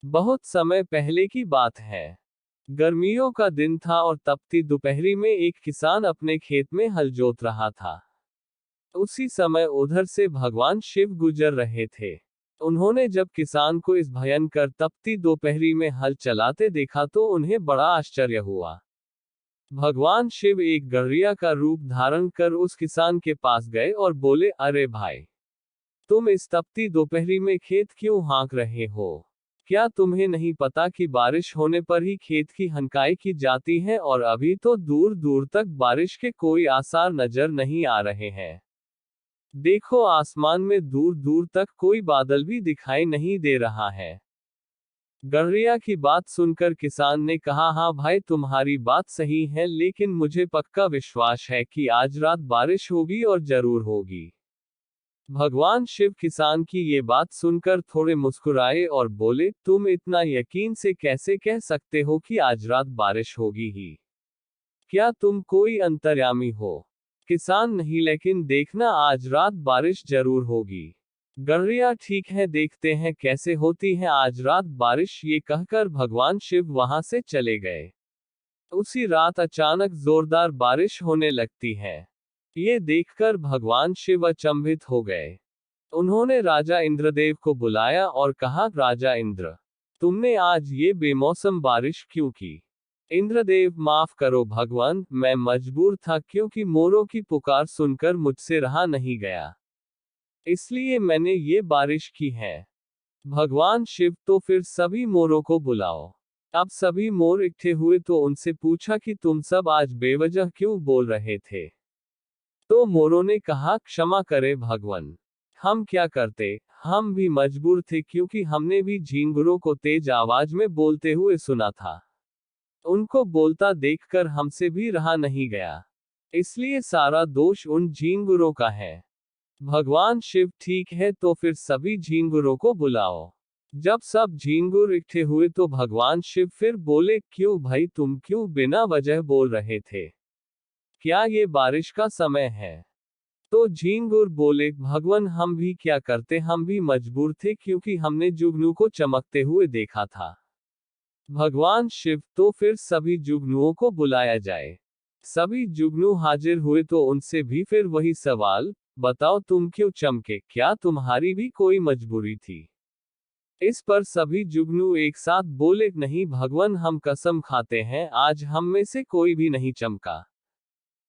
बहुत समय पहले की बात है। गर्मियों का दिन था और तपती दोपहरी में एक किसान अपने खेत में हल जोत रहा था। उसी समय उधर से भगवान शिव गुजर रहे थे। उन्होंने जब किसान को इस भयंकर तपती दोपहरी में हल चलाते देखा तो उन्हें बड़ा आश्चर्य हुआ। भगवान शिव एक गड़रिया का रूप धारण कर उस किसान के पास गए और बोले, अरे भाई, तुम इस तपती दोपहरी में खेत क्यों हाँक रहे हो? क्या तुम्हें नहीं पता कि बारिश होने पर ही खेत की हंकाई की जाती है और अभी तो दूर दूर तक बारिश के कोई आसार नजर नहीं आ रहे हैं। देखो, आसमान में दूर दूर तक कोई बादल भी दिखाई नहीं दे रहा है। गड़रिया की बात सुनकर किसान ने कहा, हाँ भाई, तुम्हारी बात सही है, लेकिन मुझे पक्का विश्वास है कि आज रात बारिश होगी और जरूर होगी। भगवान शिव किसान की ये बात सुनकर थोड़े मुस्कुराए और बोले, तुम इतना यकीन से कैसे कह सकते हो कि आज रात बारिश होगी ही? क्या तुम कोई अंतर्यामी हो? किसान, नहीं, लेकिन देखना, आज रात बारिश जरूर होगी। गड़रिया, ठीक है, देखते हैं कैसे होती है आज रात बारिश। ये कहकर भगवान शिव वहां से चले गए। उसी रात अचानक जोरदार बारिश होने लगती है। ये देखकर भगवान शिव अचंभित हो गए। उन्होंने राजा इंद्रदेव को बुलाया और कहा, राजा इंद्र, तुमने आज ये बेमौसम बारिश क्यों की? इंद्रदेव, माफ करो भगवान, मैं मजबूर था क्योंकि मोरों की पुकार सुनकर मुझसे रहा नहीं गया, इसलिए मैंने ये बारिश की है। भगवान शिव, तो फिर सभी मोरों को बुलाओ। अब सभी मोर इकट्ठे हुए तो उनसे पूछा कि तुम सब आज बेवजह क्यों बोल रहे थे? तो मोरों ने कहा, क्षमा करे भगवान, हम क्या करते, हम भी मजबूर थे क्योंकि हमने भी झींगुरों को तेज आवाज में बोलते हुए सुना था। उनको बोलता देखकर हमसे भी रहा नहीं गया, इसलिए सारा दोष उन झींगुरों का है। भगवान शिव, ठीक है, तो फिर सभी झींगुरों को बुलाओ। जब सब झींगुर इकट्ठे हुए तो भगवान शिव फिर बोले, क्यों भाई, तुम क्यों बिना वजह बोल रहे थे? क्या ये बारिश का समय है? तो झींगुर बोले, भगवान, हम भी क्या करते, हम भी मजबूर थे क्योंकि हमने जुगनू को चमकते हुए देखा था। भगवान शिव, तो फिर सभी जुगनुओं को बुलाया जाए। सभी जुगनू हाजिर हुए तो उनसे भी फिर वही सवाल, बताओ तुम क्यों चमके, क्या तुम्हारी भी कोई मजबूरी थी? इस पर सभी जुगनू एक साथ बोले, नहीं भगवान, हम कसम खाते हैं आज हम में से कोई भी नहीं चमका।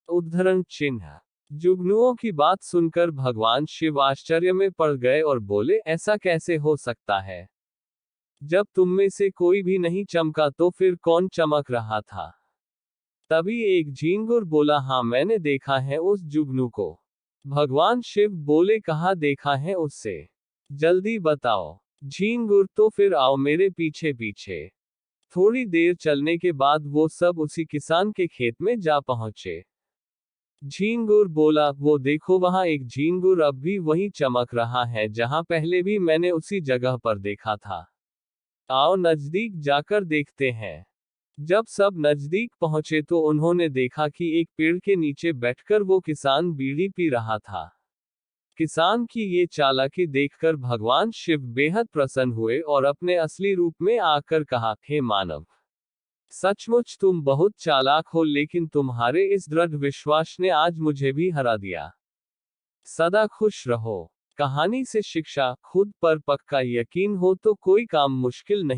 उद्धरण चिन्ह। जुगनुओं की बात सुनकर भगवान शिव आश्चर्य में पड़ गए और बोले, ऐसा कैसे हो सकता है? जब तुम में से कोई भी नहीं चमका तो फिर कौन चमक रहा था? तभी एक झींगुर बोला, हाँ, मैंने देखा है उस जुगनू को। भगवान शिव बोले, कहाँ देखा है उससे? जल्दी बताओ। झींगुर, तो फिर आओ मेरे पीछे पीछे। थोड़ी देर चलने के बाद वो सब उसी किसान के खेत में जा पहुंचे। झींगुर बोला, वो देखो, वहां एक झींगुर अब भी वहीं चमक रहा है जहां पहले भी मैंने उसी जगह पर देखा था। आओ नजदीक जाकर देखते हैं। जब सब नजदीक पहुंचे तो उन्होंने देखा कि एक पेड़ के नीचे बैठकर वो किसान बीड़ी पी रहा था। किसान की ये चालाकी देखकर भगवान शिव बेहद प्रसन्न हुए और अपने असली रूप में आकर कहा, हे मानव, सचमुच तुम बहुत चालाक हो, लेकिन तुम्हारे इस दृढ़ विश्वास ने आज मुझे भी हरा दिया। सदा खुश रहो। कहानी से शिक्षा, खुद पर पक्का यकीन हो तो कोई काम मुश्किल नहीं।